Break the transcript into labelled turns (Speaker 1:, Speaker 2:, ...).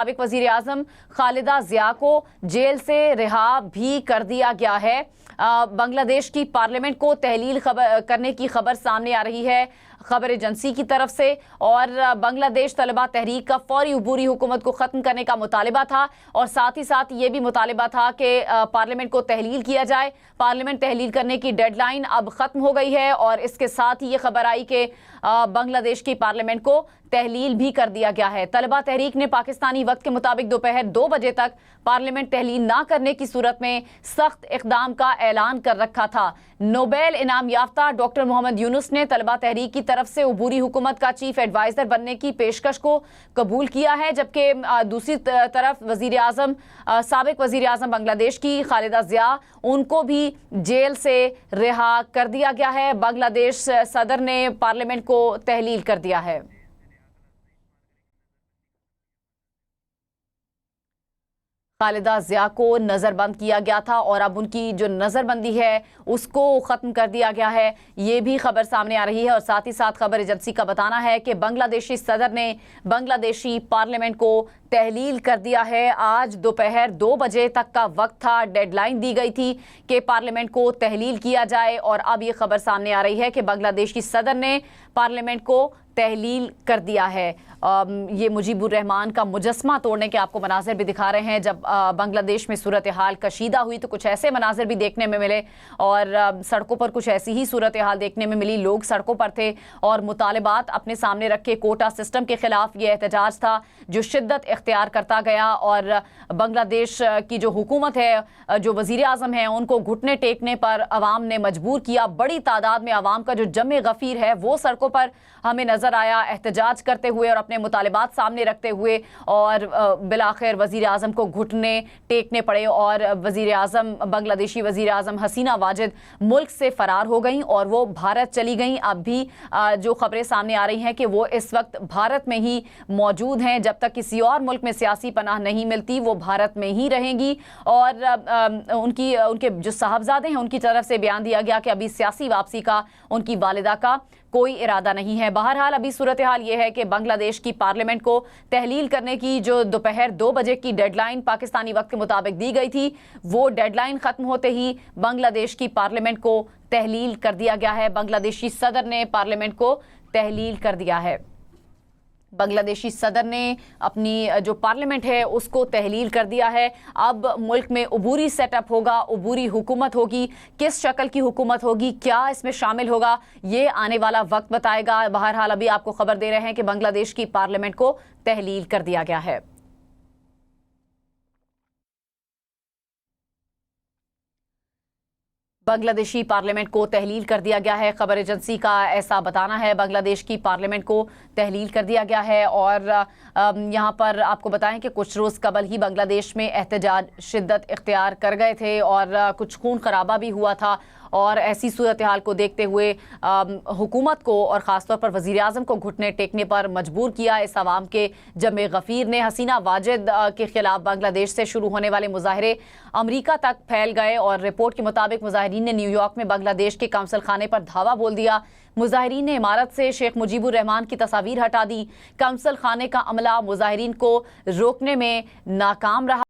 Speaker 1: साबिक वजीर आजम खालिदा जिया को जेल से रिहा भी कर दिया गया है। बांग्लादेश की पार्लियामेंट को तहलील करने की खबर सामने आ रही है खबर एजेंसी की तरफ से, और बांग्लादेश तलबा तहरीक का फौरी अबूरी हुकूमत को ख़त्म करने का मुतालिबा था, और साथ ही साथ ये भी मुतालिबा था कि पार्लियामेंट को तहलील किया जाए। पार्लियामेंट तहलील करने की डेडलाइन अब ख़त्म हो गई है, और इसके साथ ही ये खबर आई कि बांग्लादेश की पार्लियामेंट को तहलील भी कर दिया गया है। तलबा तहरीक ने पाकिस्तानी वक्त के मुताबिक दोपहर 2 बजे तक पार्लियामेंट तहलील ना करने की सूरत में सख्त इक़दाम का ऐलान कर रखा था। नोबेल इनाम याफ्ता डॉक्टर मोहम्मद यूनुस ने तलबा तहरीक की तरफ से अबूरी हुकूमत का चीफ एडवाइजर बनने की पेशकश को कबूल किया है, जबकि दूसरी तरफ वजीर आजम साबिक वजीर आजम बांग्लादेश की खालिदा जिया उनको भी जेल से रिहा कर दिया गया है। बांग्लादेश सदर ने पार्लियामेंट को तहलील कर दिया है। खालिदा जिया को नज़रबंद किया गया था और अब उनकी जो नज़रबंदी है उसको ख़त्म कर दिया गया है, ये भी खबर सामने आ रही है। और साथ ही साथ खबर एजेंसी का बताना है कि बांग्लादेशी सदर ने बांग्लादेशी पार्लियामेंट को तहलील कर दिया है। आज दोपहर 2 बजे तक का वक्त था, डेडलाइन दी गई थी कि पार्लियामेंट को तहलील किया जाए, और अब ये खबर सामने आ रही है कि बांग्लादेशी सदर ने पार्लियामेंट को तहलील कर दिया है। ये मुजीबुर रहमान का मुजस्मा तोड़ने के आपको मनाजिर भी दिखा रहे हैं। जब बांग्लादेश में सूरत हाल कशीदा हुई तो कुछ ऐसे मनाजिर भी देखने में मिले, और सड़कों पर कुछ ऐसी ही सूरत हाल देखने में मिली। लोग सड़कों पर थे और मुतालिबात अपने सामने रखे। कोटा सिस्टम के खिलाफ ये एहतजाज था जो शिद्दत इख्तियार करता गया, और बांग्लादेश की जो हुकूमत है, जो वजीर आजम है, उनको घुटने टेकने पर अवाम ने मजबूर किया। बड़ी तादाद में अवाम का जो जमे गफीर है वो सड़कों पर हमें नजर आया एहतजाज करते हुए और अपने मुतालिबात सामने रखते हुए, और बिलाखिर वजीर आजम को घुटने टेकने पड़े, और वजीर आजम बांग्लादेशी वजीर आजम हसीना वाजिद मुल्क से फरार हो गई और वो भारत चली गई। अब भी जो खबरें सामने आ रही हैं कि वो इस वक्त भारत में ही मौजूद हैं। जब तक किसी और मुल्क में सियासी पनाह नहीं मिलती वो भारत में ही रहेंगी। और उनके जो साहबजादे हैं उनकी तरफ से बयान दिया गया कि अभी सियासी वापसी का उनकी वालिदा का कोई इरादा नहीं है। बहरहाल अभी सूरत हाल ये है कि बांग्लादेश की पार्लियामेंट को तहलील करने की जो दोपहर 2 बजे की डेडलाइन पाकिस्तानी वक्त के मुताबिक दी गई थी, वो डेडलाइन ख़त्म होते ही बांग्लादेश की पार्लियामेंट को तहलील कर दिया गया है। बांग्लादेशी सदर ने पार्लियामेंट को तहलील कर दिया है। बांग्लादेशी सदर ने अपनी जो पार्लियामेंट है उसको तहलील कर दिया है। अब मुल्क में अबूरी सेटअप होगा, अबूरी हुकूमत होगी। किस शक्ल की हुकूमत होगी, क्या इसमें शामिल होगा, ये आने वाला वक्त बताएगा। बहरहाल अभी आपको खबर दे रहे हैं कि बांग्लादेश की पार्लियामेंट को तहलील कर दिया गया है। बांग्लादेशी पार्लियामेंट को तहलील कर दिया गया है, खबर एजेंसी का ऐसा बताना है। बांग्लादेश की पार्लियामेंट को तहलील कर दिया गया है, और यहाँ पर आपको बताएं कि कुछ रोज़ कबल ही बांग्लादेश में एहतजाज शिद्दत इख्तियार कर गए थे और कुछ खून खराबा भी हुआ था। और ऐसी सूरत हाल को देखते हुए हुकूमत को और ख़ासतौर पर वज़ीर आज़म को घुटने टेकने पर मजबूर किया इस आवाम के जमे गफ़ीर ने। हसीना वाजिद के ख़िलाफ़ बांग्लादेश से शुरू होने वाले मुजाहरे अमरीका तक फैल गए, और रिपोर्ट के मुताबिक मुजाहिरीन ने न्यूयॉर्क में बांग्लादेश के काउंसिल खाने पर धावा बोल दिया। मुजाहिरीन ने इमारत से शेख मुजीबुर रहमान की तस्वीर हटा दी। काउंसिल खाने का अमला मुजाहिरीन को रोकने में नाकाम रहा।